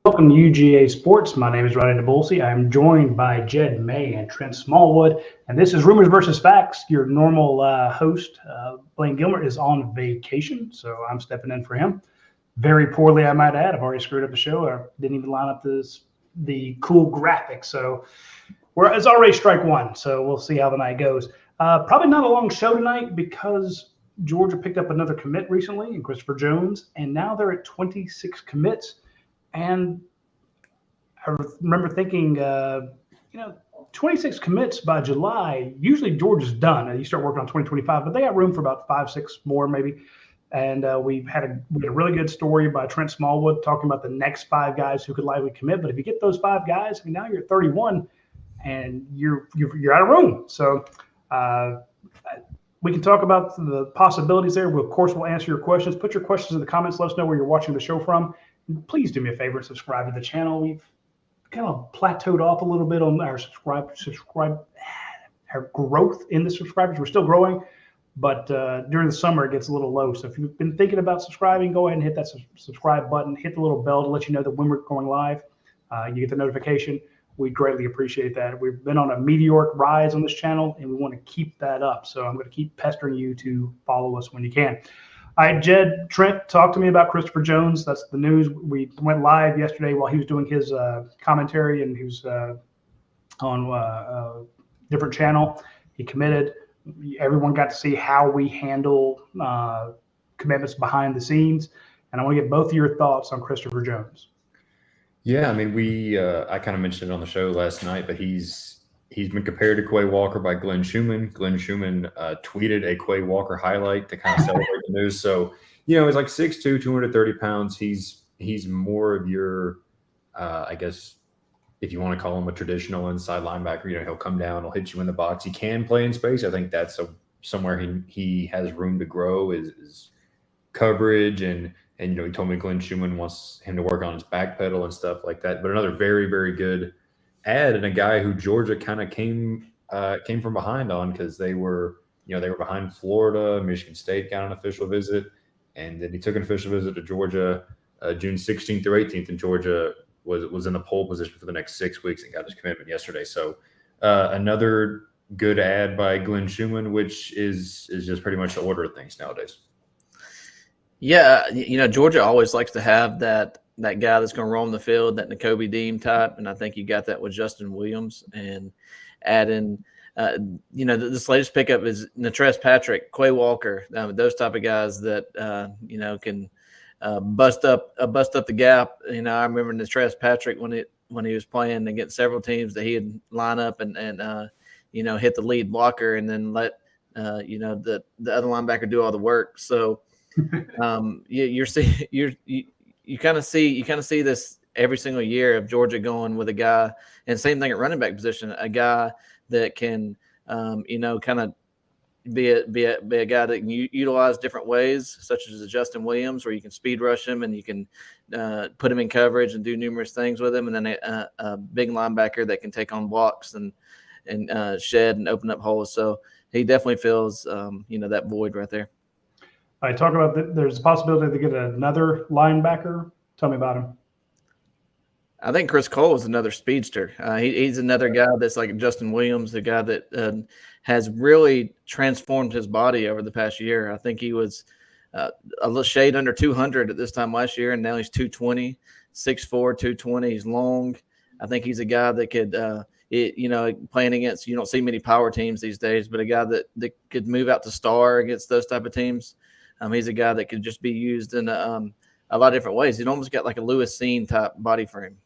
Welcome to UGA Sports. My name is Ronnie DeBulsey. I'm joined by Jed May and Trent Smallwood, and this is Rumors versus Facts. Your normal host, Blaine Gilmer, is on vacation, so I'm stepping in for him. Very poorly, I might add. I've already screwed up the show. I didn't even line up the cool graphics, so it's already strike one. So we'll see how the night goes. Probably not a long show tonight because Georgia picked up another commit recently in Christopher Jones, and now they're at 26 commits. And I remember thinking, 26 commits by July. Usually Georgia's done. You start working on 2025, but they got room for about 5-6 more maybe. And we had a really good story by Trent Smallwood talking about the next 5 guys who could likely commit. But if you get those 5 guys, now you're at 31, and you're out of room. So we can talk about the possibilities there. Of course, we'll answer your questions. Put your questions in the comments. Let us know where you're watching the show from. Please do me a favor and subscribe to the channel. We've kind of plateaued off a little bit on our our growth in the subscribers. We're still growing, but during the summer it gets a little low. So if you've been thinking about subscribing, go ahead and hit that subscribe button. Hit the little bell to let you know that when we're going live, you get the notification. We greatly appreciate that. We've been on a meteoric rise on this channel, and we want to keep that up. So I'm going to keep pestering you to follow us when you can. All right, Jed, Trent, talk to me about Christopher Jones. That's the news. We went live yesterday while he was doing his commentary, and he was on a different channel. He committed. Everyone got to see how we handle commitments behind the scenes. And I want to get both of your thoughts on Christopher Jones. Yeah, I kind of mentioned it on the show last night, but he's been compared to Quay Walker by Glenn Schumann. Glenn Schumann tweeted a Quay Walker highlight to kind of celebrate the news. So, he's like 6'2", 230 pounds. He's more of your, I guess, if you want to call him a traditional inside linebacker, he'll come down, he'll hit you in the box. He can play in space. I think that's somewhere he has room to grow is coverage. And he told me Glenn Schumann wants him to work on his back pedal and stuff like that. But another very, very good add, and a guy who Georgia kind of came from behind on, because they were behind Florida. Michigan State got an official visit, and then he took an official visit to Georgia June 16th through 18th, and Georgia was in the pole position for the next 6 weeks and got his commitment yesterday. So another good add by Glenn Schumann, which is just pretty much the order of things nowadays. Yeah, Georgia always likes to have that guy that's going to roam the field, that Nakobe Dean type, and I think you got that with Justin Williams. And add in, this latest pickup is Natrez Patrick, Quay Walker, those type of guys that can bust up the gap. I remember Natrez Patrick when he was playing against several teams that he'd line up and hit the lead blocker and then let the other linebacker do all the work. So you kind of see this every single year of Georgia going with a guy, and same thing at running back position, a guy that can, kind of be a guy that can utilize different ways, such as a Justin Williams, where you can speed rush him and you can put him in coverage and do numerous things with him, and then a big linebacker that can take on blocks and shed and open up holes. So he definitely fills, that void right there. I talk about there's a possibility to get another linebacker. Tell me about him. I think Chris Cole is another speedster. He's another guy that's like Justin Williams, the guy that has really transformed his body over the past year. I think he was a little shade under 200 at this time last year, and now he's 220, 6'4", 220. He's long. I think he's a guy that could, playing against, you don't see many power teams these days, but a guy that could move out to star against those type of teams. He's a guy that could just be used in a lot of different ways. He's almost got like a Lewis Seen type body frame.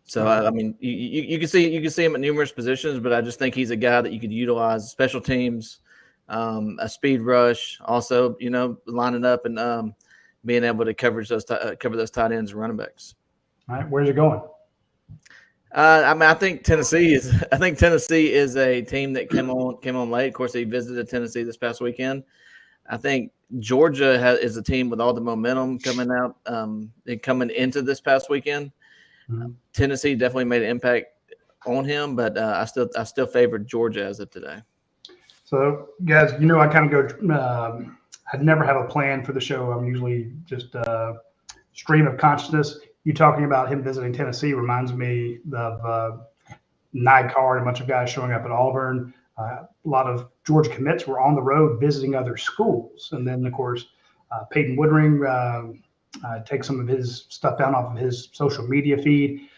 So you can see him at numerous positions, but I just think he's a guy that you could utilize special teams, a speed rush, also lining up and being able to cover those tight ends and running backs. All right, where's it going? I think Tennessee is a team that came on late. Of course, he visited Tennessee this past weekend. I think Georgia is a team with all the momentum coming out and coming into this past weekend. Mm-hmm. Tennessee definitely made an impact on him, but I still favored Georgia as of today. So, guys, I kind of go. I never have a plan for the show. I'm usually just stream of consciousness. you talking about him visiting Tennessee reminds me of Nycard, a bunch of guys showing up at Auburn. A lot of Georgia commits were on the road visiting other schools. And then, of course, Peyton Woodring takes some of his stuff down off of his social media feed.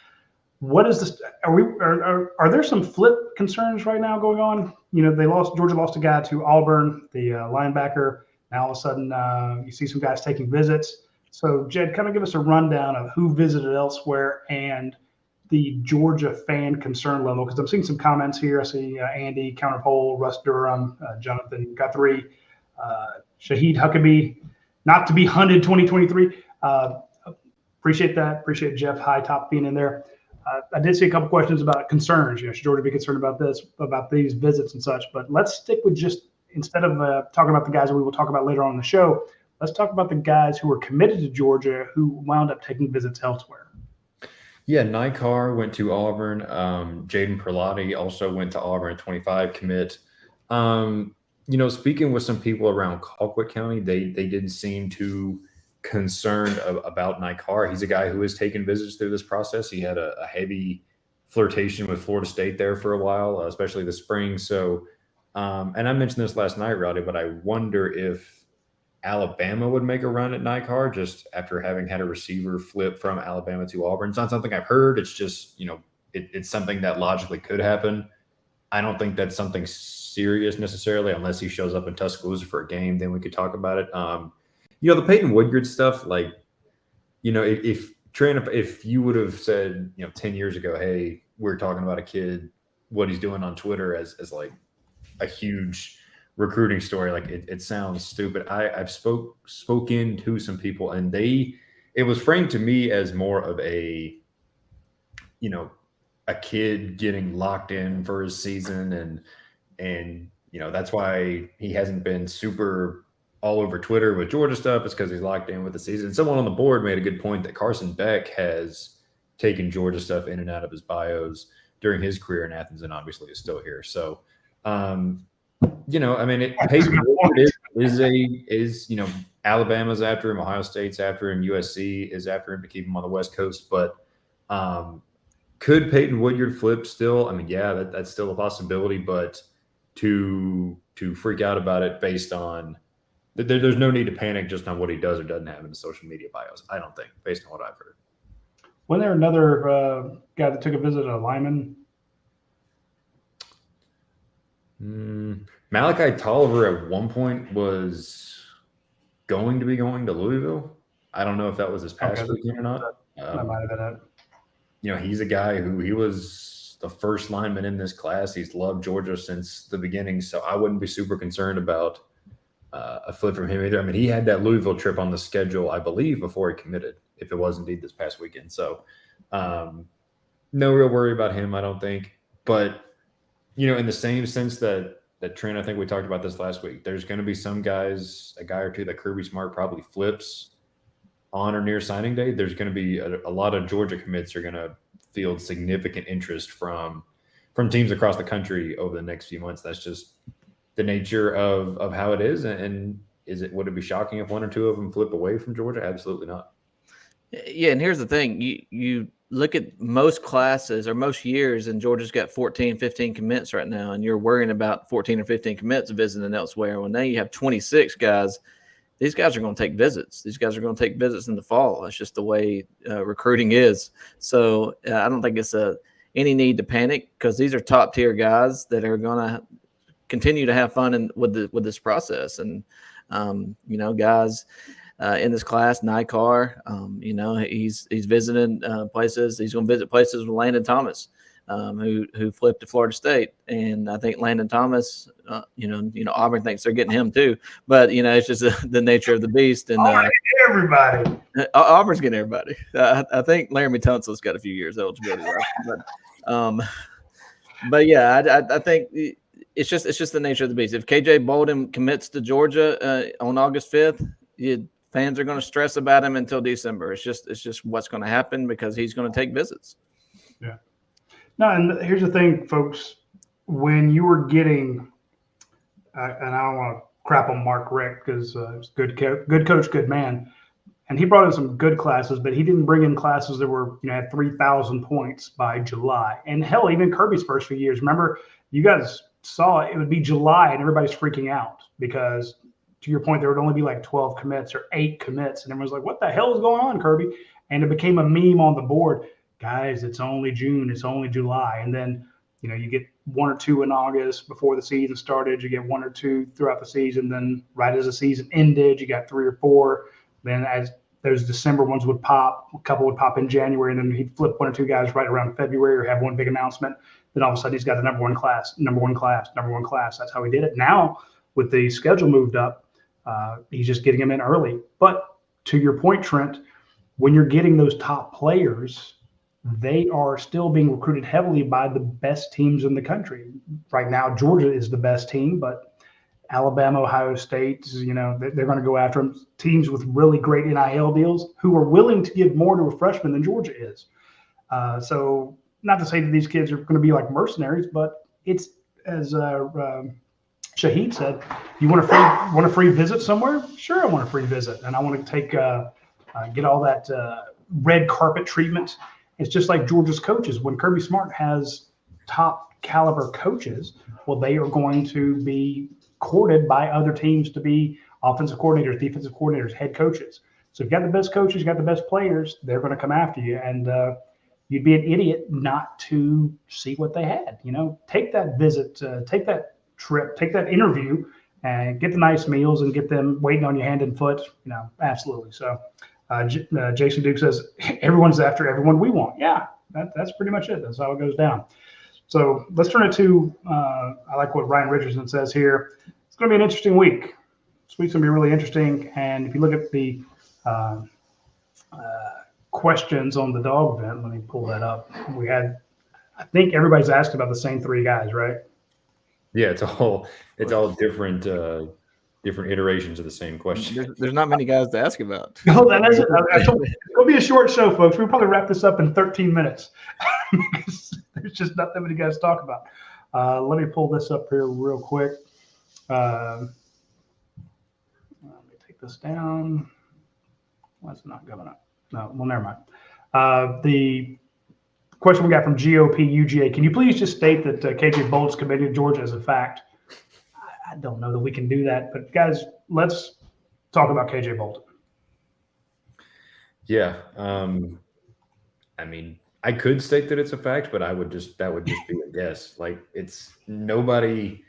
What is this? Are there some flip concerns right now going on? Georgia lost a guy to Auburn, the linebacker. Now all of a sudden you see some guys taking visits. So Jed, kind of give us a rundown of who visited elsewhere and the Georgia fan concern level, because I'm seeing some comments here. I see Andy, Counterpole, Russ Durham, Jonathan Guthrie, Shahid Huckabee, not to be hunted 2023. Appreciate that. Appreciate Jeff High Top being in there. I did see a couple questions about concerns. Should Georgia be concerned about this, about these visits and such? But let's stick with just, instead of talking about the guys that we will talk about later on in the show, let's talk about the guys who were committed to Georgia who wound up taking visits elsewhere. Yeah, Nycard went to Auburn. Jaden Perlotti also went to Auburn at 25 commit. Speaking with some people around Colquitt County, they didn't seem too concerned about Nycard. He's a guy who has taken visits through this process. He had a heavy flirtation with Florida State there for a while, especially this spring. So, and I mentioned this last night, Rowdy, but I wonder if Alabama would make a run at Nycard just after having had a receiver flip from Alabama to Auburn. It's not something I've heard. It's just, it's something that logically could happen. I don't think that's something serious necessarily, unless he shows up in Tuscaloosa for a game, then we could talk about it. The Peyton Woodgard stuff, if you would have said, 10 years ago, hey, we're talking about a kid, what he's doing on Twitter as like a huge recruiting story, it sounds stupid. I've spoken to some people, and it was framed to me as more of a kid getting locked in for his season, and that's why he hasn't been super all over Twitter with Georgia stuff. It's because he's locked in with the season. Someone on the board made a good point that Carson Beck has taken Georgia stuff in and out of his bios during his career in Athens, and obviously is still here. So, Peyton Woodgard is Alabama's after him, Ohio State's after him, USC is after him to keep him on the West Coast. But could Peyton Woodgard flip still? That's still a possibility, but to freak out about it based on there's no need to panic just on what he does or doesn't have in the social media bios, I don't think, based on what I've heard. Wasn't there another guy that took a visit, a lineman? Malachi Tolliver at one point was going to be going to Louisville. I don't know if that was his past weekend or not. That might have been it. He's a guy who he was the first lineman in this class. He's loved Georgia since the beginning, so I wouldn't be super concerned about a flip from him either. He had that Louisville trip on the schedule, I believe, before he committed, if it was indeed this past weekend. So no real worry about him, I don't think. But, in the same sense that Trent, I think we talked about this last week, there's going to be some guys, a guy or two that Kirby Smart probably flips on or near signing day. There's going to be a lot of Georgia commits are going to field significant interest from teams across the country over the next few months. That's just the nature of how it is. And would it be shocking if one or two of them flip away from Georgia? Absolutely not. Yeah, and here's the thing. You look at most classes or most years, and Georgia's got 14, 15 commits right now, and you're worrying about 14 or 15 commits visiting elsewhere. Well, now you have 26 guys. These guys are going to take visits. These guys are going to take visits in the fall. That's just the way recruiting is. So I don't think it's any need to panic, because these are top-tier guys that are going to continue to have fun with this process. And, guys in this class, Nycard, he's visiting places. He's going to visit places with Landon Thomas, who flipped to Florida State. And I think Landon Thomas, Auburn thinks they're getting him too. But, it's just the nature of the beast. And everybody. Auburn's getting everybody. I think Laramie Tunsil's got a few years eligibility left. But yeah, I think it's just the nature of the beast. If KJ Bolden commits to Georgia on August 5th, fans are going to stress about him until December. It's just what's going to happen, because he's going to take visits. Yeah. No, and here's the thing, folks. When you were getting, and I don't want to crap on Mark Richt, because good coach, good man. And he brought in some good classes, but he didn't bring in classes that were, had 3,000 points by July. And hell, even Kirby's first few years, remember, you guys saw it would be July and everybody's freaking out because, to your point, there would only be like 12 commits or 8 commits. And everyone's like, what the hell is going on, Kirby? And it became a meme on the board. Guys, it's only June, it's only July. And then, you get 1 or 2 in August before the season started. You get 1 or 2 throughout the season. Then right as the season ended, you got 3 or 4. Then as those December ones would pop, a couple would pop in January, and then he'd flip 1 or 2 guys right around February or have one big announcement. Then all of a sudden he's got the number one class. That's how he did it. Now with the schedule moved up, he's just getting them in early. But to your point, Trent, when you're getting those top players, they are still being recruited heavily by the best teams in the country. Right now, Georgia is the best team, but Alabama, Ohio State, they're going to go after them. Teams with really great NIL deals who are willing to give more to a freshman than Georgia is. So not to say that these kids are going to be like mercenaries, but it's, as Shaheed said, you want a free visit somewhere? Sure, I want a free visit. And I want to get all that red carpet treatment. It's just like Georgia's coaches. When Kirby Smart has top caliber coaches, well, they are going to be courted by other teams to be offensive coordinators, defensive coordinators, head coaches. So if you got the best coaches, you got the best players, they're going to come after you. And you'd be an idiot not to see what they had. Take that visit, take that trip, take that interview, and get the nice meals and get them waiting on you hand and foot. Absolutely. So Jason Duke says, everyone's after everyone we want. Yeah, that's pretty much it. That's how it goes down. So let's turn it to, I like what Ryan Richardson says here. It's going to be an interesting week. This week's going to be really interesting. And if you look at the questions on the dog event, let me pull that up. I think everybody's asked about the same 3 guys, right? Yeah, it's all different iterations of the same question. There's not many guys to ask about. No, that's it. It'll be a short show, folks. We'll probably wrap this up in 13 minutes. There's just not that many guys to talk about. Let me pull this up here real quick. Let me take this down. Why is it not going up? No, well, never mind. The question we got from GOP UGA. Can you please just state that KJ Bolden's committed to Georgia as a fact? I don't know that we can do that, but guys, let's talk about KJ Bolden. Yeah. I mean, I could state that it's a fact, but that would just be a guess. Like, it's nobody.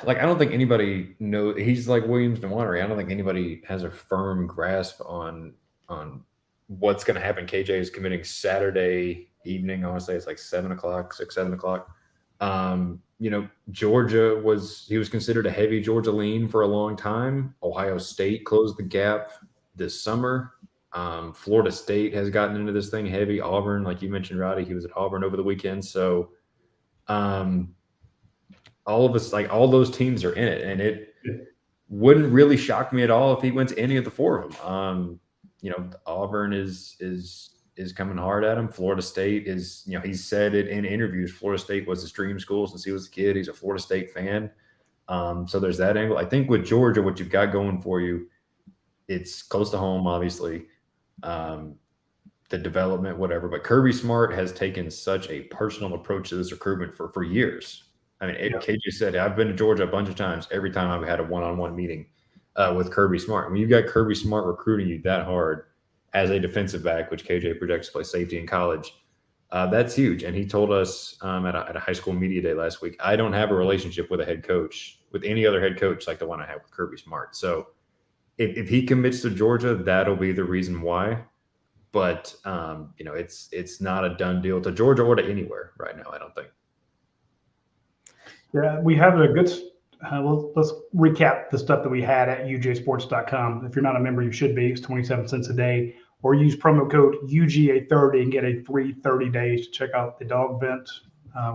Like, I don't think anybody knows. He's like Williams Nwaneri. I don't think anybody has a firm grasp on what's going to happen. KJ is committing Saturday evening. I want to say it's like 7 o'clock. Georgia he was considered a heavy Georgia lean for a long time. Ohio State closed the gap this summer. Florida State has gotten into this thing heavy. Auburn, like you mentioned, Roddy, he was at Auburn over the weekend. So all of us, like all those teams are in it, and it wouldn't really shock me at all if he went to any of the 4 of them. Auburn is coming hard at him. Florida State is, he's said it in interviews. Florida State was his dream school since he was a kid. He's a Florida State fan. So there's that angle. I think with Georgia, what you've got going for you, it's close to home, obviously. The development, whatever. But Kirby Smart has taken such a personal approach to this recruitment for years. I mean, KJ said, I've been to Georgia a bunch of times. Every time I've had a one-on-one meeting with Kirby Smart. When you've got Kirby Smart recruiting you that hard as a defensive back, which KJ projects to play safety in college, that's huge. And he told us at a high school media day last week, I don't have a relationship with any other head coach like the one I have with Kirby Smart. So if he commits to Georgia, that'll be the reason why. But, it's not a done deal to Georgia or to anywhere right now, I don't think. Yeah, we have a good let's recap the stuff that we had at ujsports.com. If you're not a member, you should be. It's 27 cents a day. Or use promo code UGA30 and get a free 30 days to check out the dog event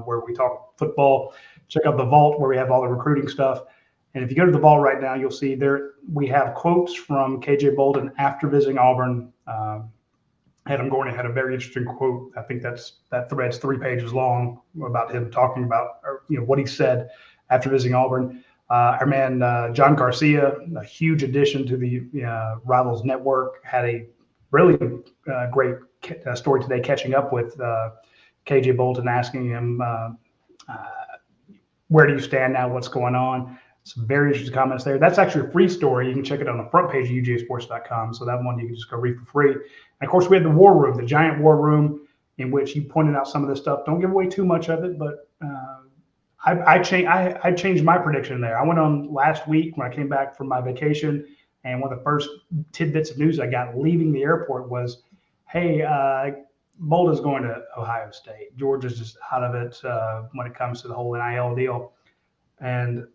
where we talk football. Check out the vault where we have all the recruiting stuff. And if you go to the vault right now, you'll see there we have quotes from KJ Bolden after visiting Auburn. Adam Gordon had a very interesting quote. I think that thread's 3 pages long about him talking about what he said after visiting Auburn. Our man John Garcia, a huge addition to the Rivals Network, had a really great story today, catching up with KJ Bolden, asking him where do you stand now, what's going on. Some very interesting comments there. That's actually a free story. You can check it on the front page of UGAsports.com. So that one you can just go read for free. And of course, we had the war room, the giant war room, in which he pointed out some of this stuff. Don't give away too much of it, but I changed my prediction there. I went on last week when I came back from my vacation, and one of the first tidbits of news I got leaving the airport was, hey, Bolden's going to Ohio State. Georgia's just out of it when it comes to the whole NIL deal. And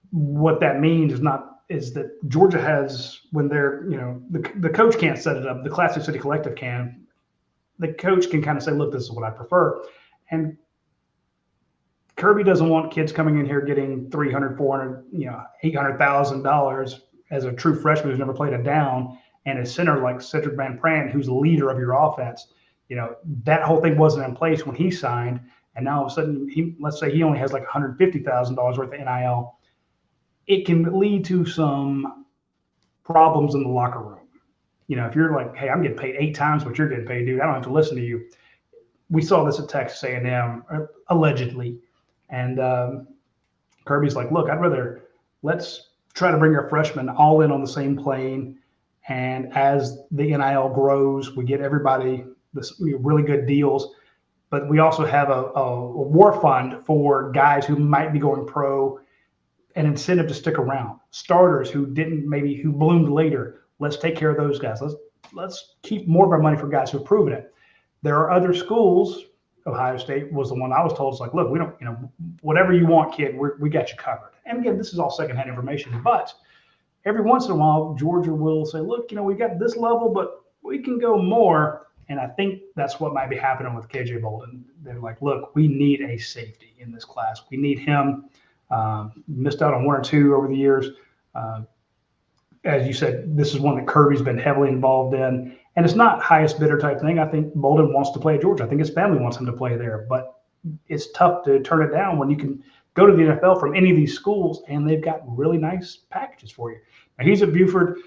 what that means is that Georgia has, when they're, the coach can't set it up, the Classic City Collective can. The coach can kind of say, look, this is what I prefer. And Kirby doesn't want kids coming in here getting $300,000, $400,000, $800,000 as a true freshman who's never played a down, and a center like Cedric Van Pran, who's the leader of your offense. That whole thing wasn't in place when he signed, and now all of a sudden, let's say he only has like $150,000 worth of NIL. It can lead to some problems in the locker room. If you're like, hey, I'm getting paid 8 times what you're getting paid, dude, I don't have to listen to you. We saw this at Texas A&M, allegedly. And Kirby's like, look, let's try to bring our freshmen all in on the same plane. And as the NIL grows, we get everybody this really good deals. But we also have a war fund for guys who might be going pro, an incentive to stick around. Starters who bloomed later. Let's take care of those guys. Let's keep more of our money for guys who've proven it. There are other schools. Ohio State was the one I was told. It's like, look, we don't, whatever you want, kid, we got you covered. And again, this is all secondhand information, but every once in a while, Georgia will say, look, we got this level, but we can go more. And I think that's what might be happening with KJ Bolden. They're like, look, we need a safety in this class. We need him. Missed out on 1 or 2 over the years. As you said, this is one that Kirby's been heavily involved in. And it's not highest bidder type thing. I think Bolden wants to play at Georgia. I think his family wants him to play there. But it's tough to turn it down when you can go to the NFL from any of these schools, and they've got really nice packages for you. Now, he's at Buford.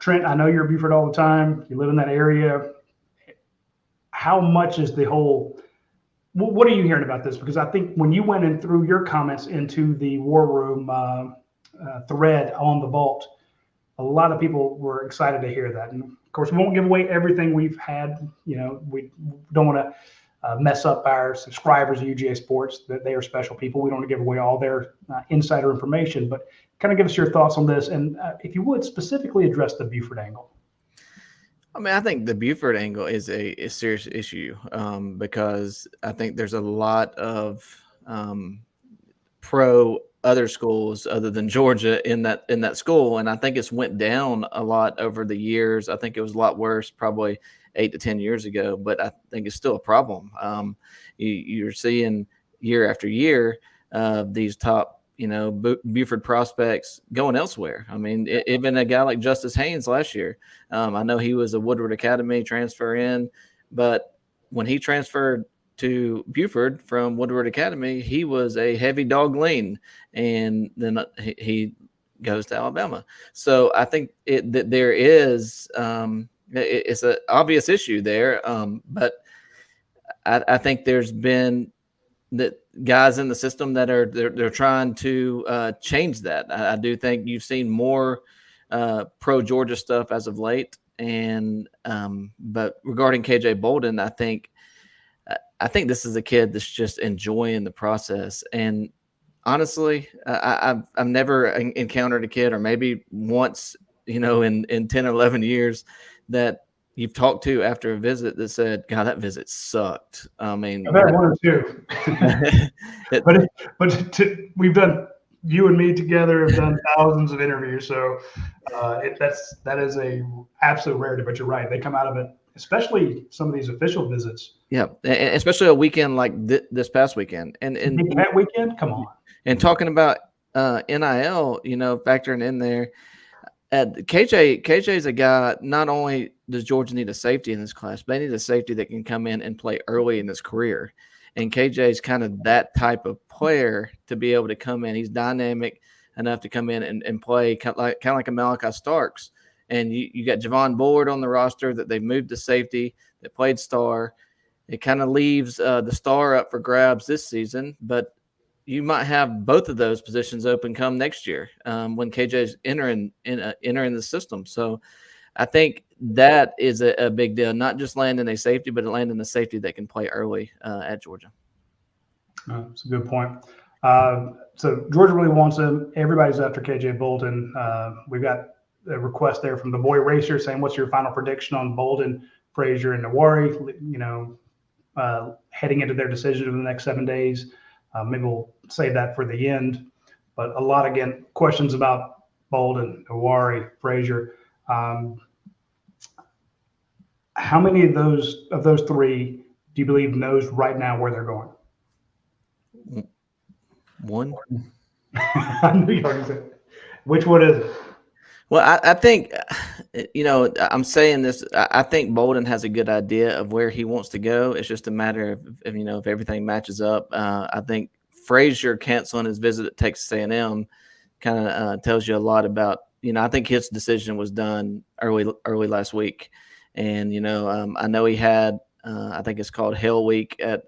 Trent, I know you're at Buford all the time. You live in that area. How much is the whole – what are you hearing about this? Because I think when you went in through your comments into the War Room thread on the vault, a lot of people were excited to hear that. And, of course, we won't give away everything we've had. We don't want to mess up our subscribers of UGA Sports, that they are special people. We don't want to give away all their insider information. But kind of give us your thoughts on this. And if you would, specifically address the Buford angle. I think the Buford angle is a serious issue because I think there's a lot of pro other schools other than Georgia in that school, and I think it's went down a lot over the years. I think it was a lot worse probably 8 to 10 years ago, but I think it's still a problem. You're seeing year after year these top Buford prospects going elsewhere. I mean, even a guy like Justice Haynes last year, I know he was a Woodward Academy transfer in, but when he transferred to Buford from Woodward Academy, he was a heavy dog lean, and then he goes to Alabama. So I think that there is it's an obvious issue there, but I think there's been that guys in the system that they're trying to change that. I do think you've seen more pro Georgia stuff as of late, and but regarding KJ Bolden, I think this is a kid that's just enjoying the process. And honestly, I've never encountered a kid, or maybe once, in 10 or 11 years, that you've talked to after a visit that said, God, that visit sucked. I mean, I've had 1 or 2, but we've done, you and me together have done thousands of interviews. So that is a absolute rarity, but you're right. They come out of it, especially some of these official visits. Yeah. Especially a weekend like this past weekend. And that weekend, come on. And talking about NIL, factoring in there, KJ is a guy, not only does Georgia need a safety in this class, but they need a safety that can come in and play early in his career. And KJ is kind of that type of player to be able to come in. He's dynamic, enough to come in and play kind of like a Malachi Starks. And you got Javon Bullard on the roster that they've moved to safety, that played star. It kind of leaves the star up for grabs this season, but you might have both of those positions open come next year when KJ's entering the system. So I think that is a big deal, not just landing a safety, but landing a safety that can play early at Georgia. That's a good point. So Georgia really wants him. Everybody's after KJ Bolden. We've got a request there from the Boy Racer saying, what's your final prediction on Bolden, Frazier, and Nawari, heading into their decision in the next 7 days? Maybe we'll save that for the end. But a lot, again, questions about Bolden, Nawari, Frazier. How many of those three do you believe knows right now where they're going? One. I knew you already said it. Which one is it? Well, I think, I'm saying this. I think Bolden has a good idea of where he wants to go. It's just a matter of if everything matches up. I think Frazier canceling his visit at Texas A&M kind of tells you a lot about. I think his decision was done early last week, and I know he had. I think it's called Hell Week at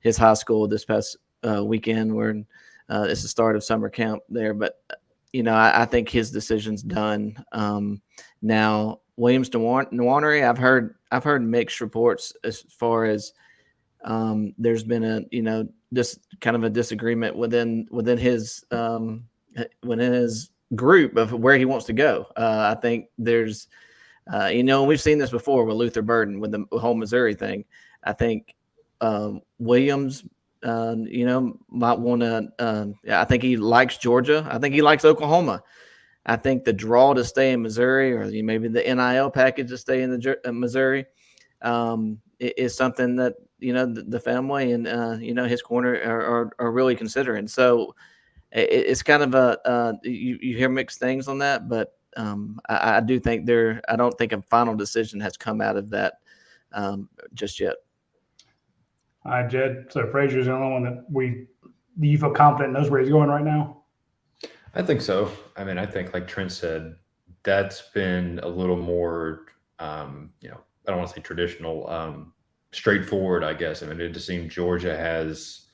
his high school this past weekend, where it's the start of summer camp there, but. I think his decision's done. Now Williams Nwaneri, I've heard mixed reports as far as there's been this kind of a disagreement within his group of where he wants to go. I think there's we've seen this before with Luther Burden with the whole Missouri thing. I think Williams might want to. I think he likes Georgia. I think he likes Oklahoma. I think the draw to stay in Missouri, or maybe the NIL package to stay in Missouri, is something that the family and his corner are really considering. So it's kind of you hear mixed things on that, but I do think I don't think a final decision has come out of that just yet. All right, Jed. So Frazier's the only one that do you feel confident knows where he's going right now? I think so. I mean, I think like Trent said, that's been a little more, I don't want to say traditional, straightforward, I guess. I mean, it just seems Georgia has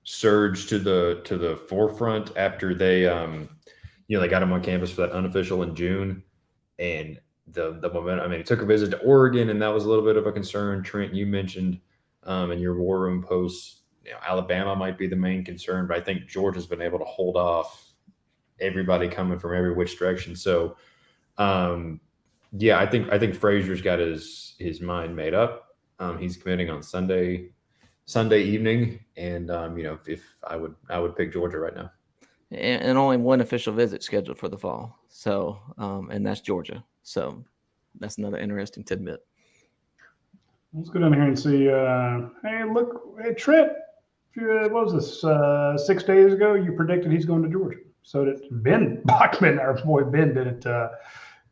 surged to the forefront after they, they got him on campus for that unofficial in June, and the momentum. I mean, he took a visit to Oregon, and that was a little bit of a concern. Trent, you mentioned. In your War Room posts, Alabama might be the main concern, but I think Georgia's been able to hold off everybody coming from every which direction. So, I think Frazier's got his mind made up. He's committing on Sunday evening, and if I would pick Georgia right now. And only one official visit scheduled for the fall. So, and that's Georgia. So, that's another interesting tidbit. Let's go down here and see. Hey, Trent. What was this? 6 days ago, you predicted he's going to Georgia. So did Ben Bachman. Our boy Ben did it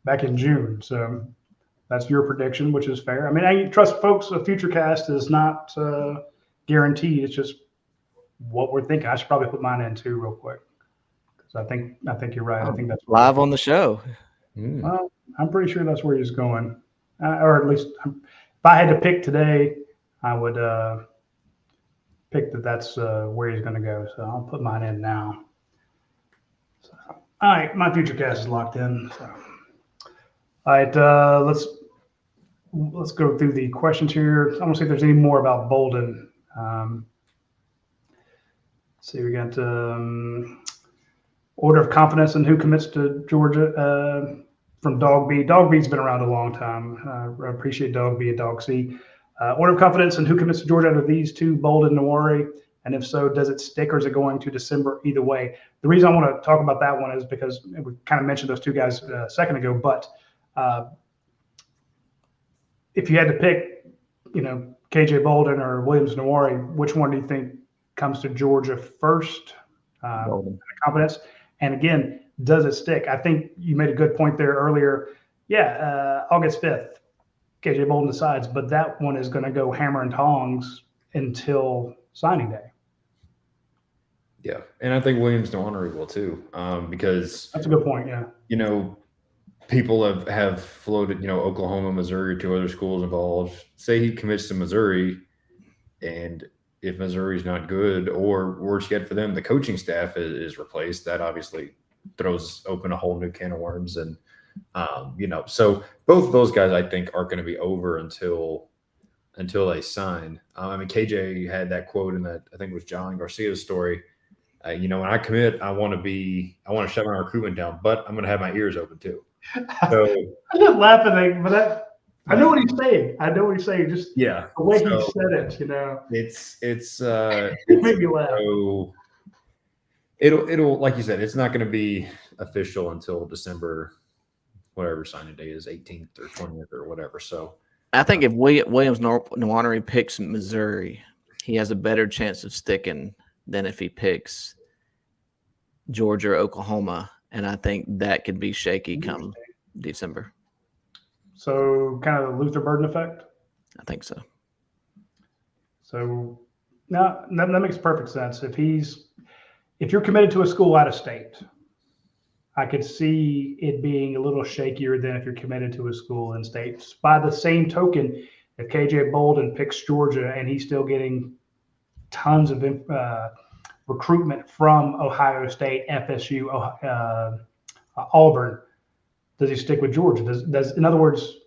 back in June. So that's your prediction, which is fair. I mean, I trust folks. A future cast is not guaranteed. It's just what we're thinking. I should probably put mine in too, real quick, because I think you're right. I think that's live on the show. Well, I'm pretty sure that's where he's going, or at least. If I had to pick today, I would pick that's where he's going to go. So I'll put mine in now. So, all right, my future cast is locked in. So. All right, let's go through the questions here. I want to see if there's any more about Bolden. Let's see, we got order of confidence and who commits to Georgia. From Dog B. Dog B's been around a long time. I appreciate Dog B and Dog C. Order of confidence and who commits to Georgia out of these two, Bolden and Nawari? And if so, does it stick or is it going to December either way? The reason I want to talk about that one is because we kind of mentioned those two guys a second ago. But if you had to pick, KJ Bolden or Williams Nawari, which one do you think comes to Georgia first? Confidence. And again, does it stick? I think you made a good point there earlier. Yeah, August 5th, KJ Bolden decides, but that one is going to go hammer and tongs until signing day. Yeah, and I think Williams Nwaneri will too, because That's a good point. Yeah. People have floated, Oklahoma, Missouri, two other schools involved. Say he commits to Missouri, and if Missouri's not good, or worse yet for them, the coaching staff is replaced, that obviously throws open a whole new can of worms. And, so both of those guys, I think, aren't going to be over until they sign. KJ had that quote in that, I think it was John Garcia's story. When I commit, I want to shut my recruitment down, but I'm going to have my ears open too. So I'm just laughing, but I know what he's saying. I know what he's saying. Just yeah, the way he said it, it's made me laugh. So it'll like you said, it's not going to be official until December, whatever signing day is, 18th or 20th or whatever. So I think if Williams Nwaneri picks Missouri, he has a better chance of sticking than if he picks Georgia or Oklahoma. And I think that could be shaky come December. So kind of the Luther Burden effect? I think so. So now that makes perfect sense. If you're committed to a school out of state, I could see it being a little shakier than if you're committed to a school in state. By the same token, if KJ Bolden picks Georgia and he's still getting tons of recruitment from Ohio State, FSU, Auburn, does he stick with Georgia? Does in other words,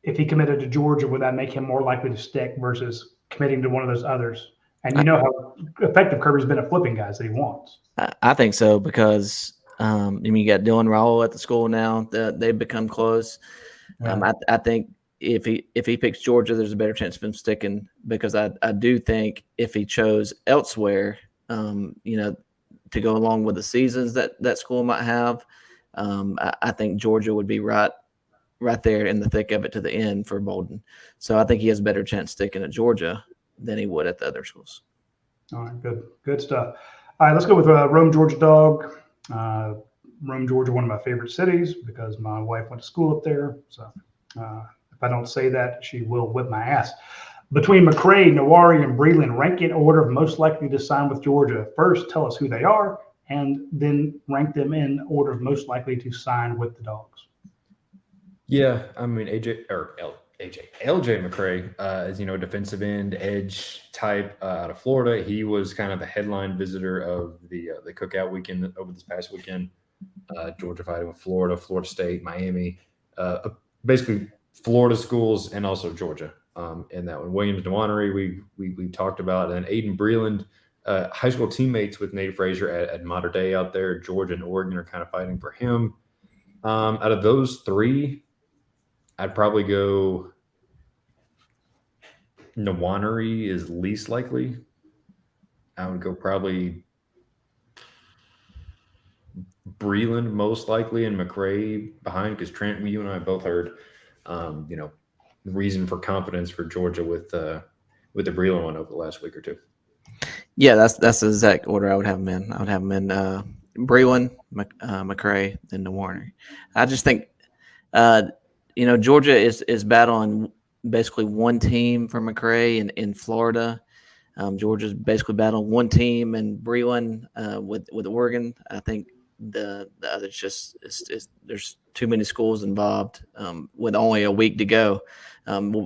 if he committed to Georgia, would that make him more likely to stick versus committing to one of those others? And how effective Kirby's been at flipping guys that he wants. I think so because you got Dylan Rawl at the school now. They've become close. Yeah. I think if he picks Georgia, there's a better chance of him sticking because I do think if he chose elsewhere, to go along with the seasons that school might have, I think Georgia would be right there in the thick of it to the end for Bolden. So I think he has a better chance sticking at Georgia than he would at the other schools. All right, good stuff. All right, let's go with Rome, Georgia dog. Rome, Georgia, one of my favorite cities because my wife went to school up there. So if I don't say that, she will whip my ass. Between McCray, Nwaneri, and Breland, rank in order of most likely to sign with Georgia. First, tell us who they are, and then rank them in order of most likely to sign with the Dogs. Yeah, LJ McCray, is defensive end edge type out of Florida. He was kind of the headline visitor of the cookout weekend over this past weekend. Georgia fighting with Florida State, Miami, basically Florida schools and also Georgia. And that one, Williams Nwaneri, we talked about, and Aiden Breland, high school teammates with Nate Frazier at Mater Dei out there. Georgia and Oregon are kind of fighting for him. Out of those three, I'd probably go Nwaneri is least likely. I would go probably Breland most likely and McCray behind because Trent, you and I both heard, reason for confidence for Georgia with the Breland one over the last week or two. Yeah, that's the exact order I would have them in. I would have them in Breland, McCray, then Nwaneri. I just think Georgia is battling basically one team for McCray in Florida. Georgia's basically battling one team and Breland with Oregon. I think the others just there's too many schools involved with only a week to go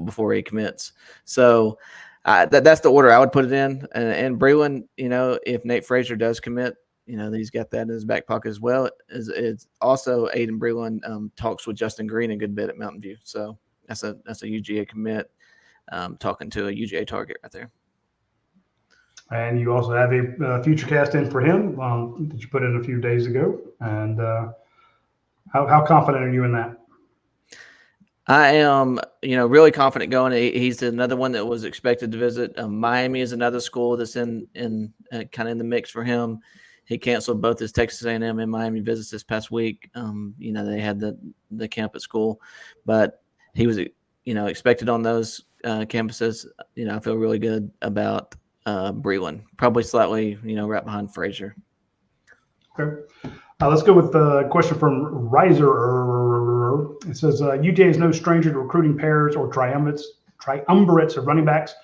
before he commits. So that's the order I would put it in. And Breland, if Nate Frazier does commit, he's got that in his back pocket as well. It's also Aiden Breland talks with Justin Green a good bit at Mountain View. So that's a UGA commit talking to a UGA target right there. And you also have a future cast in for him that you put in a few days ago. And how confident are you in that? I am, really confident going. He's another one that was expected to visit. Miami is another school that's in kind of in the mix for him. He canceled both his Texas A&M and Miami visits this past week. They had the camp at school, but he was, expected on those campuses. I feel really good about Breland, probably slightly, right behind Frazier. Okay. Let's go with the question from Riser. It says, UJ is no stranger to recruiting pairs or triumvirates of running backs.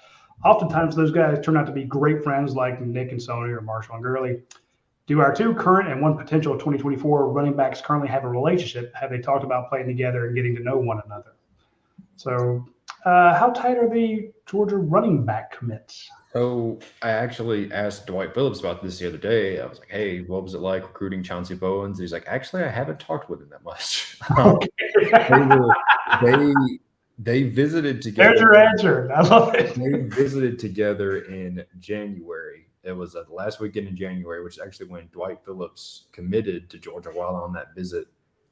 Oftentimes, those guys turn out to be great friends like Nick and Sony or Marshall and Gurley. Do our two current and one potential 2024 running backs currently have a relationship? Have they talked about playing together and getting to know one another? So, how tight are the Georgia running back commits? So I actually asked Dwight Phillips about this the other day. I was like, "Hey, what was it like recruiting Chauncey Bowens?" He's like, "Actually, I haven't talked with him that much." They visited together. There's your answer. I love it. They visited together in January. It was the last weekend in January, which is actually when Dwight Phillips committed to Georgia while on that visit.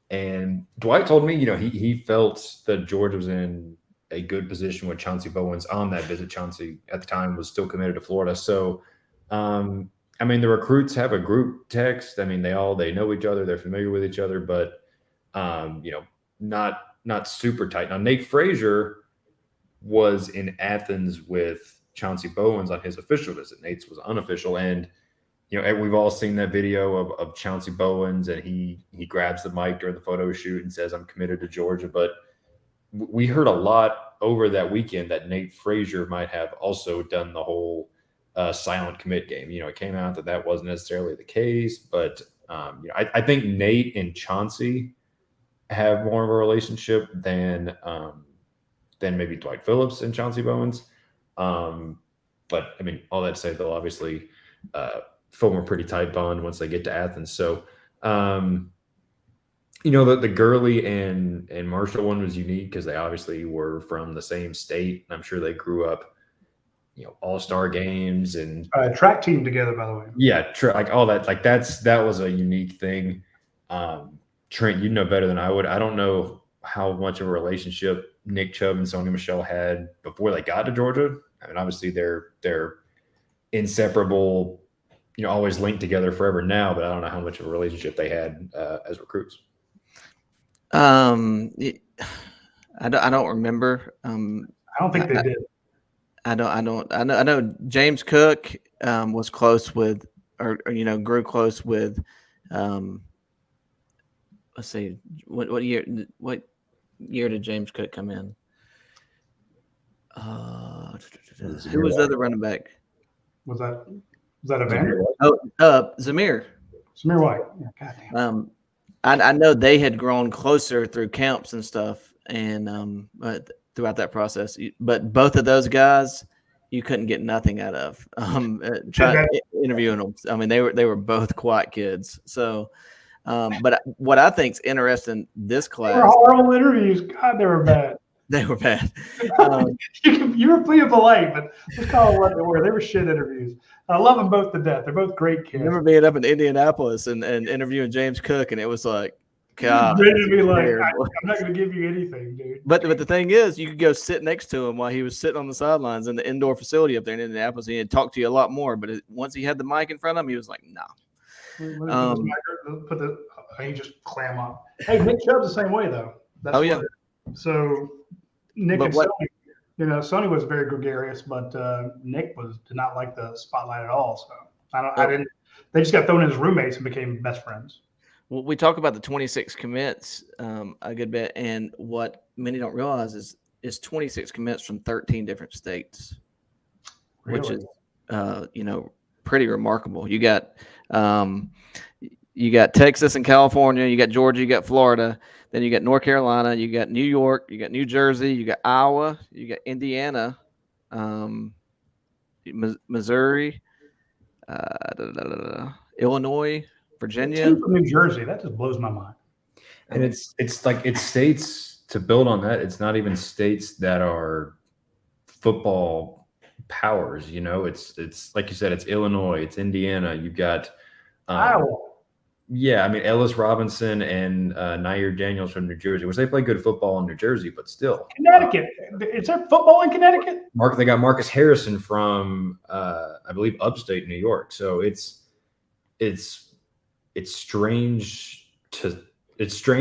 And Dwight told me, he felt that Georgia was in a good position with Chauncey Bowens on that visit. Chauncey at the time was still committed to Florida. So, the recruits have a group text. They know each other. They're familiar with each other, but, not super tight. Now, Nate Frazier was in Athens with Chauncey Bowens on his official visit. Nate's was unofficial. And, we've all seen that video of Chauncey Bowens, and he grabs the mic during the photo shoot and says, "I'm committed to Georgia." But we heard a lot over that weekend that Nate Frazier might have also done the whole silent commit game. It came out that wasn't necessarily the case, but I think Nate and Chauncey have more of a relationship than maybe Dwight Phillips and Chauncey Bowens. But all that to say, they'll obviously form a pretty tight bond once they get to Athens. So, the Gurley and Marshall one was unique because they obviously were from the same state. I'm sure they grew up, all-star games and track team together, by the way. Yeah, all that. That was a unique thing. Trent, you know better than I would. I don't know how much of a relationship Nick Chubb and Sony Michel had before they got to Georgia. Obviously they're inseparable, always linked together forever now, but I don't know how much of a relationship they had as recruits. I don't remember. I don't think they did. I know James Cook was close with, or grew close with. Let's see, what year did James Cook come in? Who was the other running back? Was that Evander? Zamir White. Yeah, goddamn. I know they had grown closer through camps and stuff, and throughout that process. But both of those guys, you couldn't get nothing out of interviewing them. They were both quiet kids. So, but what I think is interesting this class. They were horrible interviews. God, they were bad. They were bad. You were being polite, but let's call them what they were. They were shit interviews. I love them both to death. They're both great kids. I remember being up in Indianapolis and interviewing James Cook, and it was like, God, ready to be like, I'm not going to give you anything, dude. But the thing is, you could go sit next to him while he was sitting on the sidelines in the indoor facility up there in Indianapolis. He'd talk to you a lot more. But once he had the mic in front of him, he was like, "No." He just clam up. Hey, Nick Chubb's the same way though. Yeah. So Nick and Sony, Sony was very gregarious, but Nick did not like the spotlight at all. So I didn't. They just got thrown in as roommates and became best friends. Well, we talk about the 26 commits a good bit, and what many don't realize is 26 commits from 13 different states, Really? Which is pretty remarkable. You got Texas and California, you got Georgia, you got Florida, then you got North Carolina, you got New York, you got New Jersey, you got Iowa, you got Indiana, Missouri, Illinois, Virginia. Two from New Jersey. That just blows my mind. And it's states, to build on that, it's not even states that are football powers. It's like you said, it's Illinois, it's Indiana. You've got Iowa. Yeah, Ellis Robinson and Nair Daniels from New Jersey, which they play good football in New Jersey, but still. Connecticut. Is there football in Connecticut? They got Marcus Harrison from I believe upstate New York. So it's strange to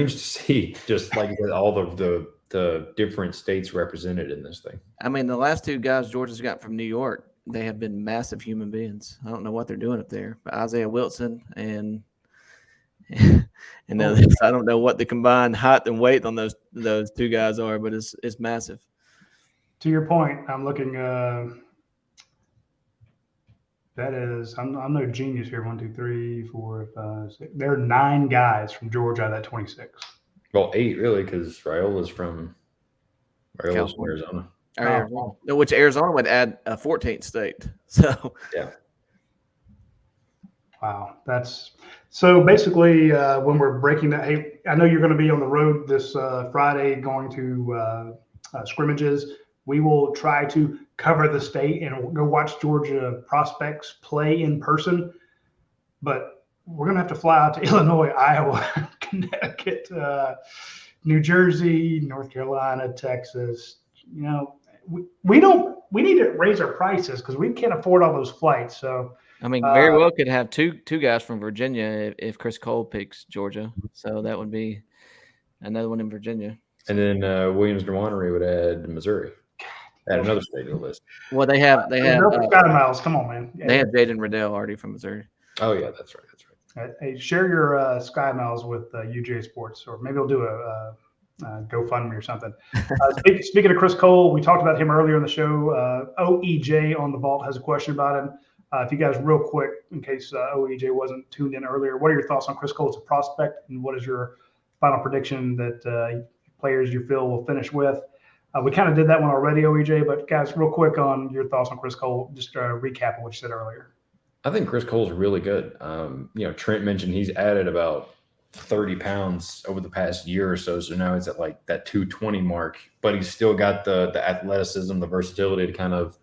see, just like all the different states represented in this thing. The last two guys Georgia's got from New York, they have been massive human beings. I don't know what they're doing up there, but Isaiah Wilson and others, I don't know what the combined height and weight on those two guys are, but it's massive. To your point, I'm looking That is, I'm no genius here. 1, 2, 3, 4, 5, 6. There are 9 guys from Georgia out of that 26. Well, 8 really, because Raiola's from California. Arizona. Or Arizona. Which Arizona would add a 14th state. So Yeah. Wow, that's so basically when we're breaking that. Hey, I know you're going to be on the road this Friday, going to scrimmages. We will try to cover the state and go watch Georgia prospects play in person. But we're going to have to fly out to Illinois, Iowa, Connecticut, New Jersey, North Carolina, Texas. You know, we don't. We need to raise our prices because we can't afford all those flights. So. I mean, very well could have two guys from Virginia if Chris Cole picks Georgia. So that would be another one in Virginia. And then Williams-Dewanery would add Missouri. Add another state to the list. Well, they have Scott Miles. Come on, man. They have Jaden Riddell already from Missouri. Oh yeah, that's right. Hey, share your Sky Miles with UJ Sports, or maybe we'll do a GoFundMe or something. Speaking of Chris Cole, we talked about him earlier in the show. OEJ on the Vault has a question about him. If you guys, real quick, in case OEJ wasn't tuned in earlier, what are your thoughts on Chris Cole as a prospect, and what is your final prediction that players you feel will finish with? We kind of did that one already, OEJ, but guys, real quick on your thoughts on Chris Cole, just a recap of what you said earlier. I think Chris Cole's really good. Trent mentioned he's added about 30 pounds over the past year or so. So now he's at like that 220 mark, but he's still got the athleticism, the versatility to kind of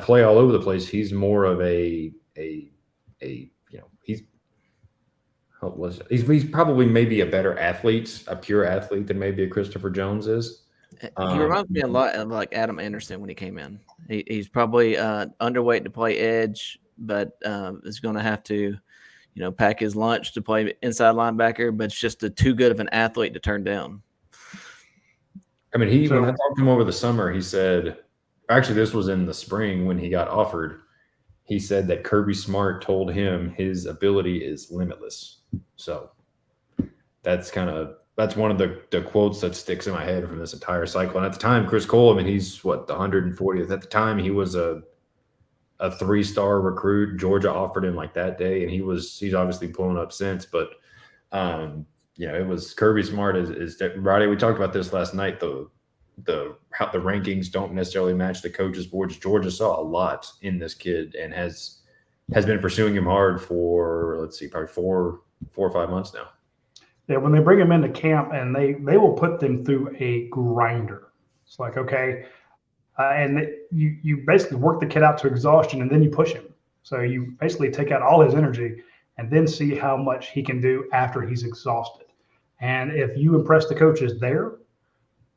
play all over the place. He's more of he's probably maybe a better athlete, a pure athlete than maybe a Christopher Jones is. He reminds me a lot of like Adam Anderson when he came in. He's probably underweight to play edge, but is going to have to, pack his lunch to play inside linebacker. But it's just too good of an athlete to turn down. I mean, when I talked to him over the summer, he said, actually, this was in the spring when he got offered. He said that Kirby Smart told him his ability is limitless. So that's one of the quotes that sticks in my head from this entire cycle. And at the time, Chris Cole, I mean, he's the 140th. At the time, he was a 3-star recruit. Georgia offered him like that day, and he's obviously blown up since. But it was Kirby Smart is that Roddy. We talked about this last night. How the rankings don't necessarily match the coaches' boards. Georgia saw a lot in this kid and has been pursuing him hard for probably 4 or 5 months now. Yeah, when they bring him into camp, and they will put them through a grinder. It's like, okay, and you basically work the kid out to exhaustion, and then you push him. So you basically take out all his energy and then see how much he can do after he's exhausted. And if you impress the coaches there,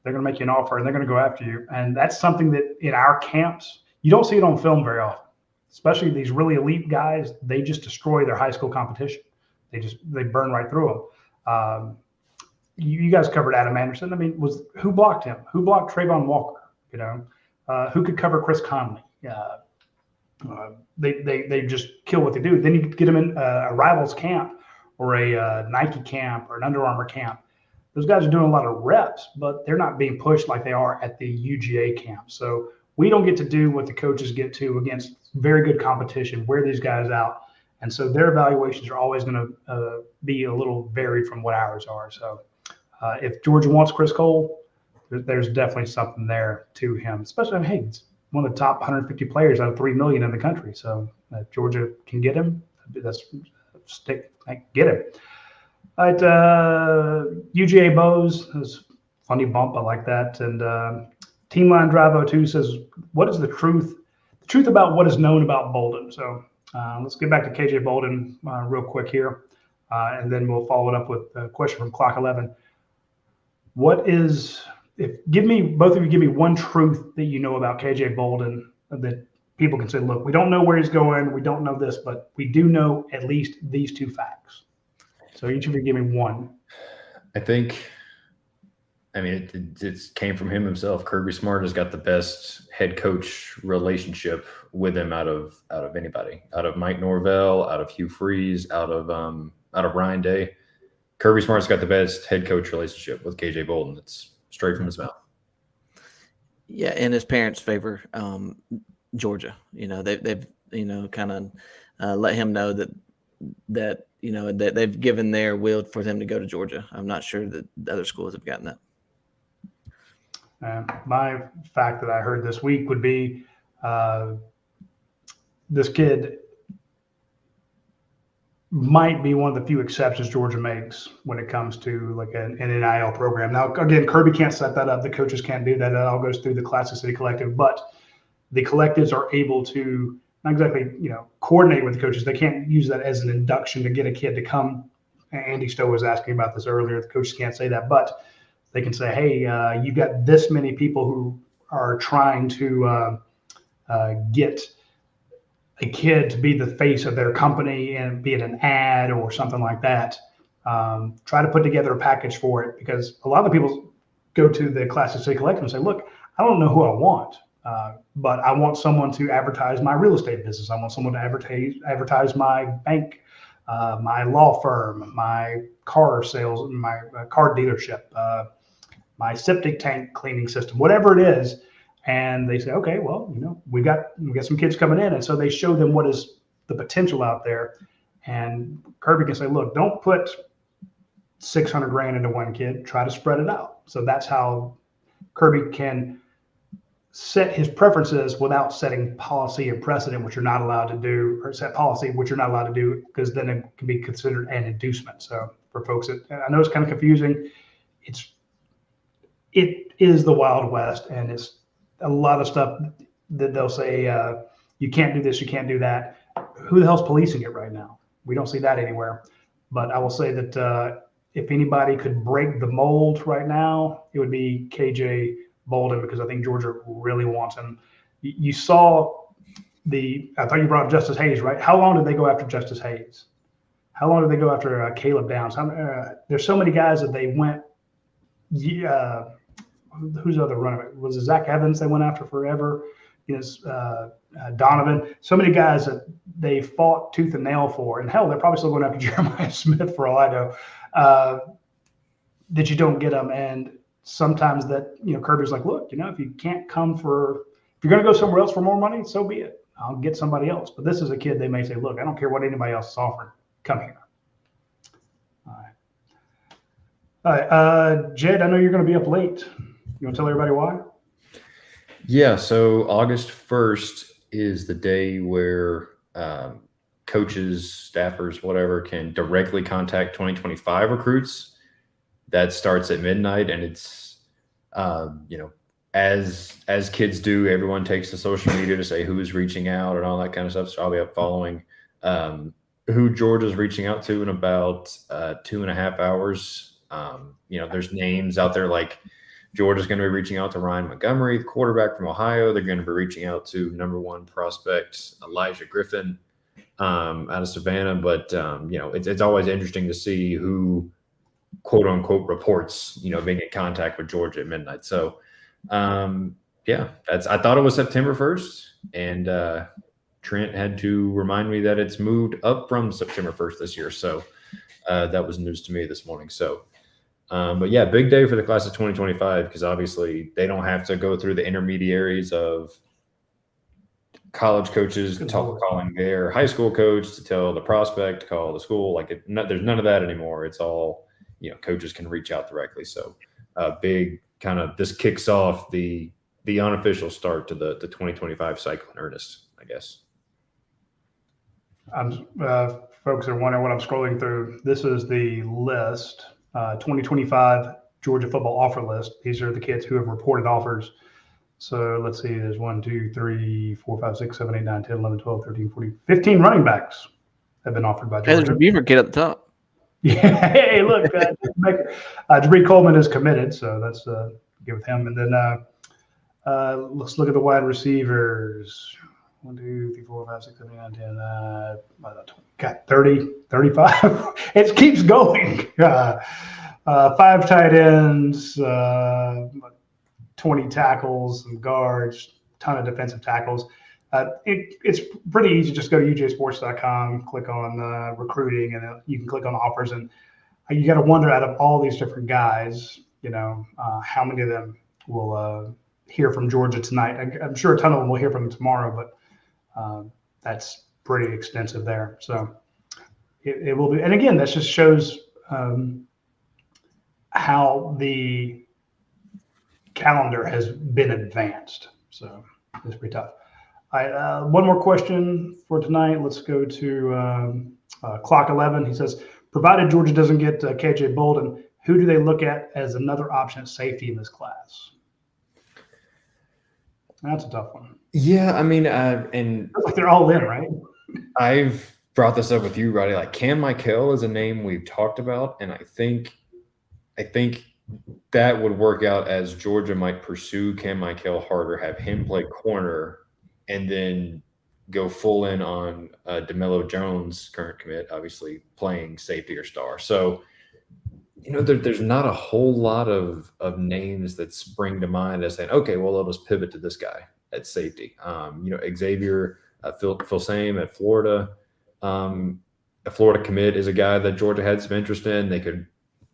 they're going to make you an offer, and they're going to go after you. And that's something that in our camps, you don't see it on film very often, especially these really elite guys. They just destroy their high school competition. They burn right through them. You guys covered Adam Anderson. I mean, who blocked him? Who blocked Trayvon Walker? Who could cover Chris Conley? They just kill what they do. Then you get them in a Rivals camp or a Nike camp or an Under Armour camp. Those guys are doing a lot of reps, but they're not being pushed like they are at the UGA camp. So we don't get to do what the coaches get to against very good competition, wear these guys out. And so their evaluations are always going to be a little varied from what ours are. So if Georgia wants Chris Cole, there's definitely something there to him, especially, hey, it's one of the top 150 players out of 3 million in the country. So if Georgia can get him, get him. All right, UGA Bows is funny bump. I like that. And Team Line Drive 02 says, what is the truth about what is known about Bolden? So let's get back to KJ Bolden real quick here. And then we'll follow it up with a question from Clock 11. Both of you give me one truth that you know about KJ Bolden that people can say, look, we don't know where he's going. We don't know this, but we do know at least these 2 facts. So each of you give me one. It came from him himself. Kirby Smart has got the best head coach relationship with him out of anybody, out of Mike Norvell, out of Hugh Freeze, out of Ryan Day. Kirby Smart's got the best head coach relationship with KJ Bolden. It's straight from his mouth. Yeah, and his parents favor Georgia. They've kind of let him know that that they've given their will for them to go to Georgia. I'm not sure that the other schools have gotten that. My fact that I heard this week would be this kid might be one of the few exceptions Georgia makes when it comes to like an NIL program. Now, again, Kirby can't set that up. The coaches can't do that. That all goes through the Classic City Collective, but the collectives are able to not exactly, coordinate with the coaches. They can't use that as an induction to get a kid to come. Andy Stowe was asking about this earlier. The coaches can't say that, but they can say, hey, you've got this many people who are trying to get a kid to be the face of their company, and be it an ad or something like that. Try to put together a package for it, because a lot of the people go to the Classic City Collective and say, look, I don't know who I want, but I want someone to advertise my real estate business. I want someone to advertise my bank, my law firm, my car sales, my car dealership, my septic tank cleaning system, whatever it is. And they say, okay, well, we got some kids coming in. And so they show them what is the potential out there. And Kirby can say, look, don't put $600,000 into one kid, try to spread it out. So that's how Kirby can set his preferences without setting policy and precedent, which you're not allowed to do, or set policy, which you're not allowed to do, because then it can be considered an inducement. So for folks I know it's kind of confusing. It is the Wild West, and it's a lot of stuff that they'll say, you can't do this, you can't do that. Who the hell's policing it right now? We don't see that anywhere. But I will say that if anybody could break the mold right now, it would be KJ Bolden, because I think Georgia really wants him. You saw I thought you brought up Justice Hayes, right? How long did they go after Justice Hayes? How long did they go after Caleb Downs? There's so many guys that they went, who's the other runner? Was it Zach Evans they went after forever? Donovan. So many guys that they fought tooth and nail for. And hell, they're probably still going after Jeremiah Smith for all I know, that you don't get them. And sometimes that, Kirby's like, look, if you can't if you're going to go somewhere else for more money, so be it. I'll get somebody else. But this is a kid they may say, look, I don't care what anybody else is offering. Come here. All right. Jed, I know you're going to be up late. You want to tell everybody why? Yeah. So August 1st is the day where coaches, staffers, whatever, can directly contact 2025 recruits. That starts at midnight, and it's, as kids do, everyone takes to social media to say who's reaching out and all that kind of stuff. So I'll be up following who Georgia's reaching out to in about 2.5 hours. There's names out there like Georgia's going to be reaching out to Ryan Montgomery, the quarterback from Ohio. They're going to be reaching out to #1 prospect Elijah Griffin out of Savannah. But, it's always interesting to see who, quote unquote, reports, being in contact with Georgia at midnight. So, I thought it was September 1st. And Trent had to remind me that it's moved up from September 1st this year. So that was news to me this morning. So, but yeah, big day for the class of 2025, because obviously they don't have to go through the intermediaries of college coaches calling their high school coach to tell the prospect to call the school. There's none of that anymore. It's all, coaches can reach out directly. So big kind of, this kicks off the unofficial start to the 2025 cycle in earnest, I guess. Folks are wondering what I'm scrolling through. This is the list. 2025 Georgia football offer list. These are the kids who have reported offers. So let's see, there's 1, 2, 3, 4, 5, 6, 7, 8, 9, 10, 11, 12, 13, 14, 15 running backs have been offered by Georgia. There's a Buford kid at the top. Yeah, hey, look, Jabri Coleman is committed, so that's good with him. And then let's look at the wide receivers. 1, 2, 3, 4, 5, 6, 7, 8, 9, 10, got 30, 35. It keeps going. 5 tight ends, 20 tackles, some guards, ton of defensive tackles. It's pretty easy. Just go to ujsports.com, click on recruiting, and you can click on offers. And you got to wonder, out of all these different guys, how many of them will hear from Georgia tonight. I'm sure a ton of them will hear from them tomorrow, but that's pretty extensive there. So it will be. And again, that just shows how the calendar has been advanced. So it's pretty tough. All right, one more question for tonight. Let's go to Clock 11. He says, provided Georgia doesn't get KJ Bolden, who do they look at as another option at safety in this class? That's a tough one. Yeah, I mean, and like they're all in, right? I've brought this up with you, Roddy. Like Cam Michael is a name we've talked about, and I think that would work out as Georgia might pursue Cam Michael harder, have him play corner, and then go full in on DeMello Jones, current commit, obviously playing safety or star. So, there's not a whole lot of names that spring to mind as saying, okay, well, let us pivot to this guy at safety. Xavier Phil Same at Florida. A Florida commit is a guy that Georgia had some interest in. They could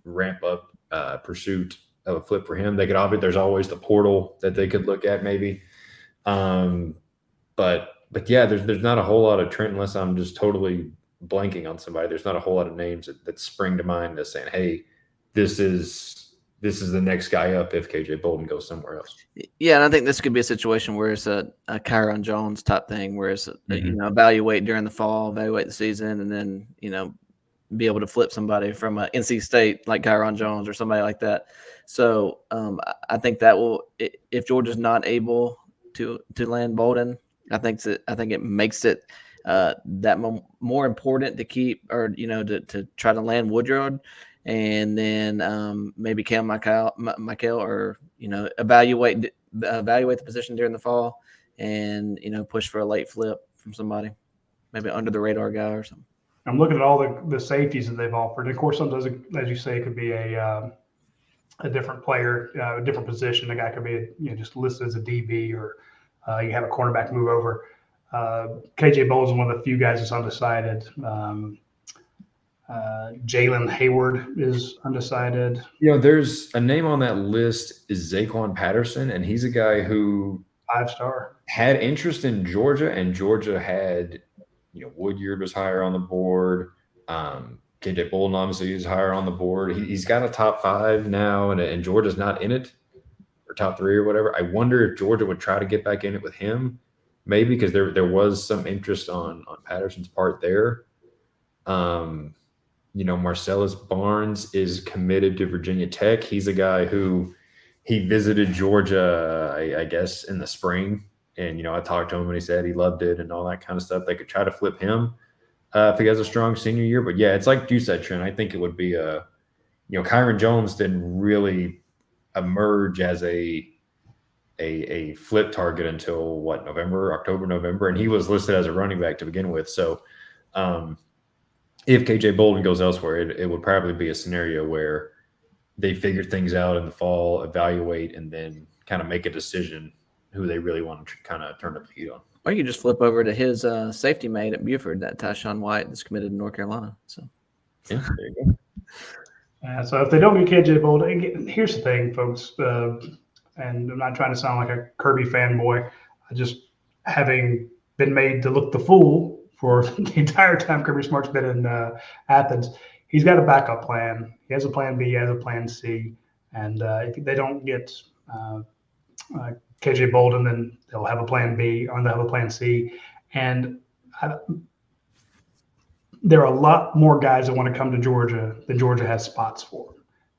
ramp up pursuit of a flip for him. They could there's always the portal that they could look at maybe. But yeah, there's not a whole lot of Trent, unless I'm just totally blanking on somebody. There's not a whole lot of names that spring to mind as saying, hey, this is the next guy up if KJ Bolden goes somewhere else. Yeah, and I think this could be a situation where it's a Kyron Jones type thing, where it's evaluate during the fall, evaluate the season, and then be able to flip somebody from NC State like Kyron Jones or somebody like that. So I think that will, if Georgia's not able to land Bolden, I think it makes it that more important to keep, or to try to land Woodyard, and then maybe Cam Michael, or evaluate the position during the fall, and push for a late flip from somebody, maybe under the radar guy or something. I'm looking at all the safeties that they've offered. And of course, sometimes, as you say, it could be a different player, a different position. A guy could be just listed as a DB, or you have a cornerback move over. KJ Bolden is one of the few guys that's undecided. Jalen Hayward is undecided. There's a name on that list is Zaquan Patterson, and he's a guy who 5-star had interest in Georgia, and Georgia had, Woodyard was higher on the board. KJ Bolden obviously is higher on the board. He's got a top 5 now, and Georgia's not in it, or top 3 or whatever. I wonder if Georgia would try to get back in it with him, maybe, because there was some interest on Patterson's part there. Marcellus Barnes is committed to Virginia Tech. He's a guy who he visited Georgia, I guess, in the spring. And, I talked to him and he said he loved it and all that kind of stuff. They could try to flip him if he has a strong senior year. But, yeah, it's like you said, Trent. I think it would be Kyron Jones didn't really emerge as a flip target until, October, November. And he was listed as a running back to begin with. So, if KJ Bolden goes elsewhere, it would probably be a scenario where they figure things out in the fall, evaluate, and then kind of make a decision who they really want to kind of turn up the heat on. Or you just flip over to his safety mate at Buford, that Tyshawn White that's committed to North Carolina. So, yeah, there you go. So if they don't get KJ Bolden, here's the thing, folks, and I'm not trying to sound like a Kirby fanboy. I just, having been made to look the fool for the entire time Kirby Smart's been in Athens, he's got a backup plan. He has a plan B, he has a plan C. And if they don't get KJ Bolden, then they'll have a plan B, or they'll have a plan C. And there are a lot more guys that want to come to Georgia than Georgia has spots for.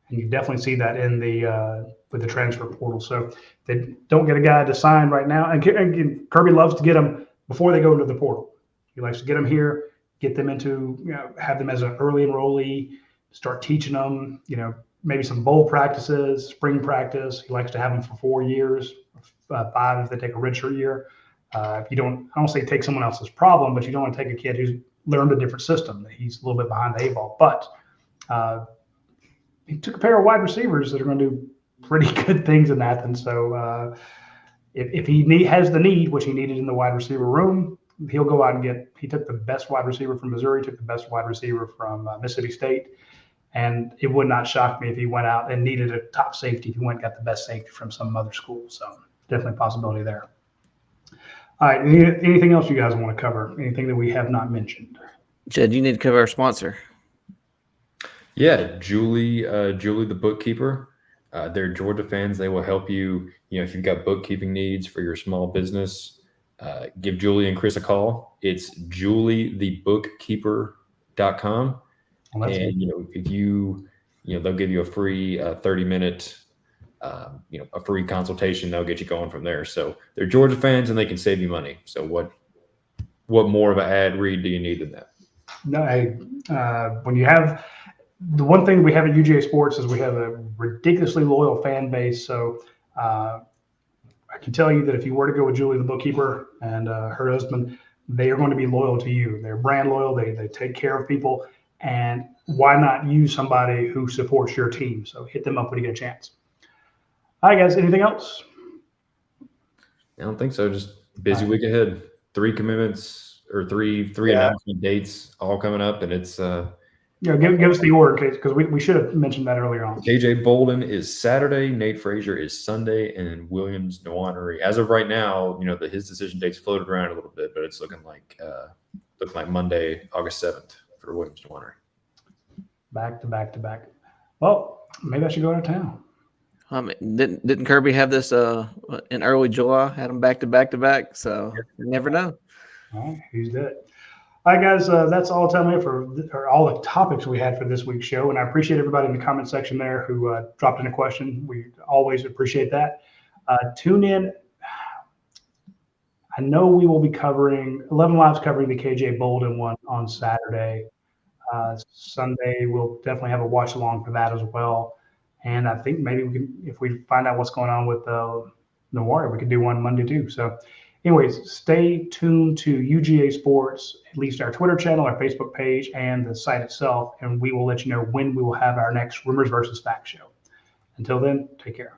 And you definitely see that in with the transfer portal. So if they don't get a guy to sign right now, and Kirby loves to get them before they go into the portal. He likes to get them here, get them into, have them as an early enrollee, start teaching them, maybe some bowl practices, spring practice. He likes to have them for 4 years, 5 if they take a redshirt year. I don't say take someone else's problem, but you don't want to take a kid who's learned a different system. He's a little bit behind the 8 ball. But he took a pair of wide receivers that are going to do pretty good things in Athens. So if he has the need, which he needed in the wide receiver room, he'll go out and he took the best wide receiver from Missouri, took the best wide receiver from Mississippi State. And it would not shock me if he went out and needed a top safety. If he went and got the best safety from some other school. So definitely a possibility there. All right. Anything else you guys want to cover? Anything that we have not mentioned? Jed, you need to cover our sponsor. Yeah, Julie, the bookkeeper. They're Georgia fans. They will help you. If you've got bookkeeping needs for your small business, give Julie and Chris a call. It's juliethebookkeeper.com. Well, And if they'll give you a free 30-minute, a free consultation. They'll get you going from there. So they're Georgia fans and they can save you money. So what more of an ad read do you need than that? No, when you have the one thing we have at UGA Sports is we have a ridiculously loyal fan base. So I can tell you that if you were to go with Julie, the bookkeeper, and her husband, they are going to be loyal to you. They're brand loyal. They take care of people. And why not use somebody who supports your team? So hit them up when you get a chance. All right, guys. Anything else? I don't think so. Just busy week ahead. 3 commitments or three announcement dates all coming up, and it's give us the order, because we should have mentioned that earlier on. KJ Bolden is Saturday, Nate Frazier is Sunday, and Williams Nwaneri. As of right now, his decision dates floated around a little bit, but it's looking like Monday, August 7th for Williams Nwaneri. Back to back. Well, maybe I should go out of town. Didn't Kirby have this in early July? Had them back to back. So you never know. All right, who's that? All right, guys, that's all the time we have for all the topics we had for this week's show. And I appreciate everybody in the comment section there who dropped in a question. We always appreciate that. Tune in. I know we will be covering 11 Live's covering the KJ Bolden one on Saturday. Sunday, we'll definitely have a watch along for that as well. And I think maybe we can, if we find out what's going on with Nwaneri, we could do one Monday too. So anyways, stay tuned to UGA Sports, at least our Twitter channel, our Facebook page, and the site itself, and we will let you know when we will have our next Rumors versus Facts show. Until then, take care.